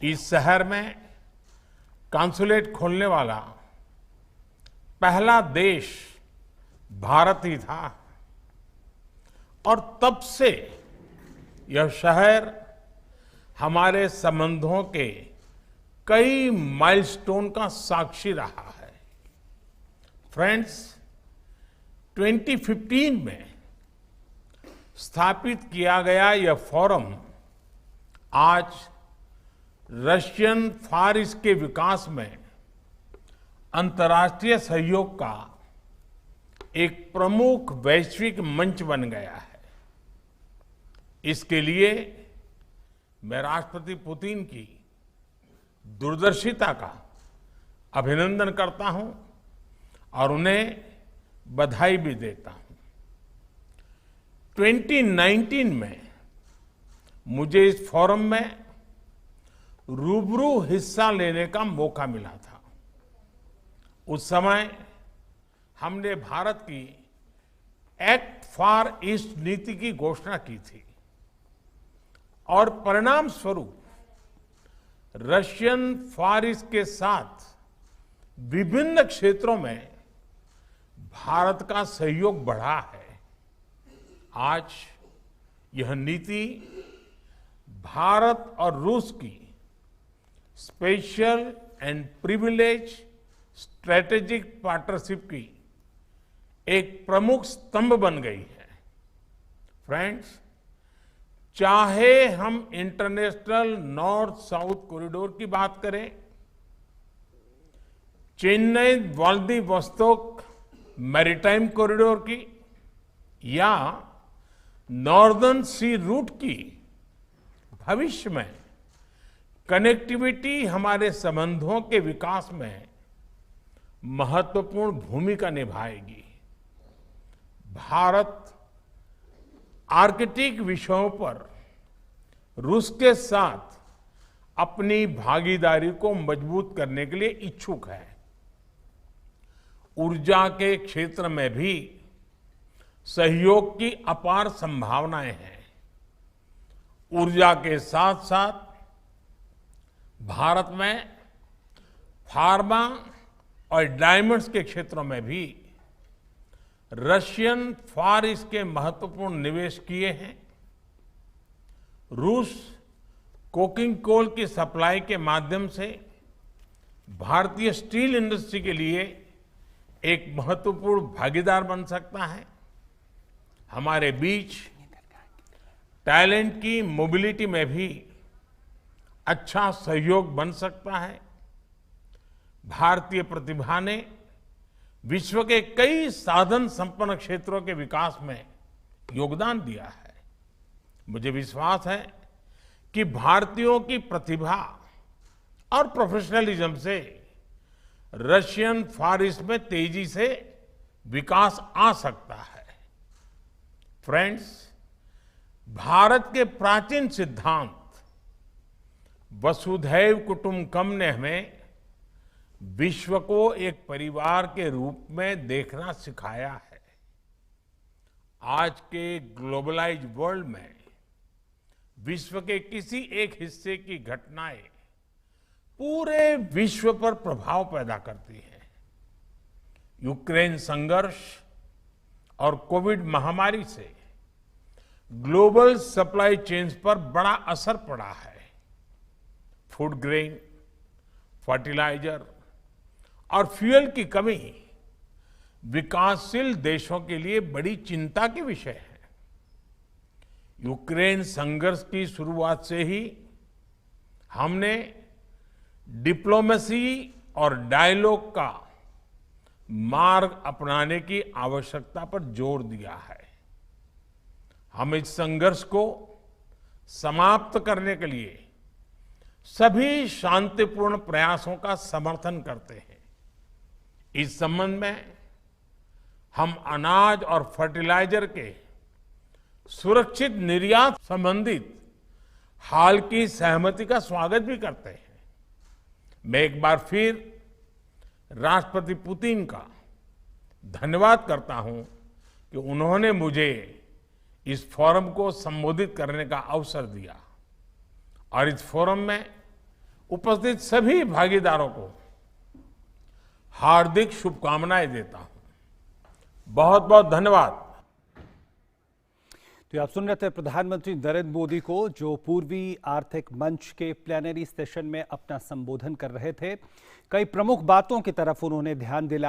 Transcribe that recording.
इस शहर में कॉन्सुलेट खोलने वाला पहला देश भारत ही था और तब से यह शहर हमारे संबंधों के कई माइलस्टोन का साक्षी रहा है। फ्रेंड्स, 2015 में स्थापित किया गया यह फोरम आज रशियन फार ईस्ट के विकास में अंतर्राष्ट्रीय सहयोग का एक प्रमुख वैश्विक मंच बन गया है। इसके लिए मैं राष्ट्रपति पुतिन की दूरदर्शिता का अभिनंदन करता हूं और उन्हें बधाई भी देता हूं। 2019 में मुझे इस फोरम में रूबरू हिस्सा लेने का मौका मिला था। उस समय हमने भारत की एक्ट फॉर ईस्ट नीति की घोषणा की थी और परिणाम स्वरूप रशियन फार ईस्ट के साथ विभिन्न क्षेत्रों में भारत का सहयोग बढ़ा है। आज यह नीति भारत और रूस की special and privilege strategic partnership की एक प्रमुख स्तंभ बन गई है। फ्रेंड्स, चाहे हम इंटरनेशनल नॉर्थ साउथ कॉरिडोर की बात करें, चेन्नई व्लादिवोस्तोक मैरीटाइम कॉरिडोर की या नॉर्दर्न सी रूट की, भविष्य में कनेक्टिविटी हमारे संबंधों के विकास में महत्वपूर्ण भूमिका निभाएगी। भारत आर्कटिक विषयों पर रूस के साथ अपनी भागीदारी को मजबूत करने के लिए इच्छुक है। ऊर्जा के क्षेत्र में भी सहयोग की अपार संभावनाएं हैं। ऊर्जा के साथ साथ भारत में फार्मा और डायमंड्स के क्षेत्रों में भी रशियन फार ईस्ट के महत्वपूर्ण निवेश किए हैं। रूस कोकिंग कोल की सप्लाई के माध्यम से भारतीय स्टील इंडस्ट्री के लिए एक महत्वपूर्ण भागीदार बन सकता है। हमारे बीच टैलेंट की मोबिलिटी में भी अच्छा सहयोग बन सकता है। भारतीय प्रतिभा ने विश्व के कई साधन संपन्न क्षेत्रों के विकास में योगदान दिया है। मुझे विश्वास है कि भारतीयों की प्रतिभा और प्रोफेशनलिज्म से रशियन फार ईस्ट में तेजी से विकास आ सकता है। फ्रेंड्स, भारत के प्राचीन सिद्धांत वसुधैव कुटुंबकम ने हमें विश्व को एक परिवार के रूप में देखना सिखाया है। आज के ग्लोबलाइज्ड वर्ल्ड में विश्व के किसी एक हिस्से की घटनाएं पूरे विश्व पर प्रभाव पैदा करती है। यूक्रेन संघर्ष और कोविड महामारी से ग्लोबल सप्लाई चेन्स पर बड़ा असर पड़ा है। फूड ग्रेन, फर्टिलाइजर और फ्यूल की कमी विकासशील देशों के लिए बड़ी चिंता के विषय है। यूक्रेन संघर्ष की शुरुआत से ही हमने डिप्लोमेसी और डायलॉग का मार्ग अपनाने की आवश्यकता पर जोर दिया है। हम इस संघर्ष को समाप्त करने के लिए सभी शांतिपूर्ण प्रयासों का समर्थन करते हैं। इस संबंध में हम अनाज और फर्टिलाइजर के सुरक्षित निर्यात संबंधित हाल की सहमति का स्वागत भी करते हैं। मैं एक बार फिर राष्ट्रपति पुतिन का धन्यवाद करता हूं कि उन्होंने मुझे इस फोरम को संबोधित करने का अवसर दिया और इस फोरम में उपस्थित सभी भागीदारों को हार्दिक शुभकामनाएं देता हूं। बहुत बहुत धन्यवाद। तो आप सुन रहे थे प्रधानमंत्री नरेंद्र मोदी को, जो पूर्वी आर्थिक मंच के प्लेनरी सेशन में अपना संबोधन कर रहे थे। कई प्रमुख बातों की तरफ उन्होंने ध्यान दिलाया।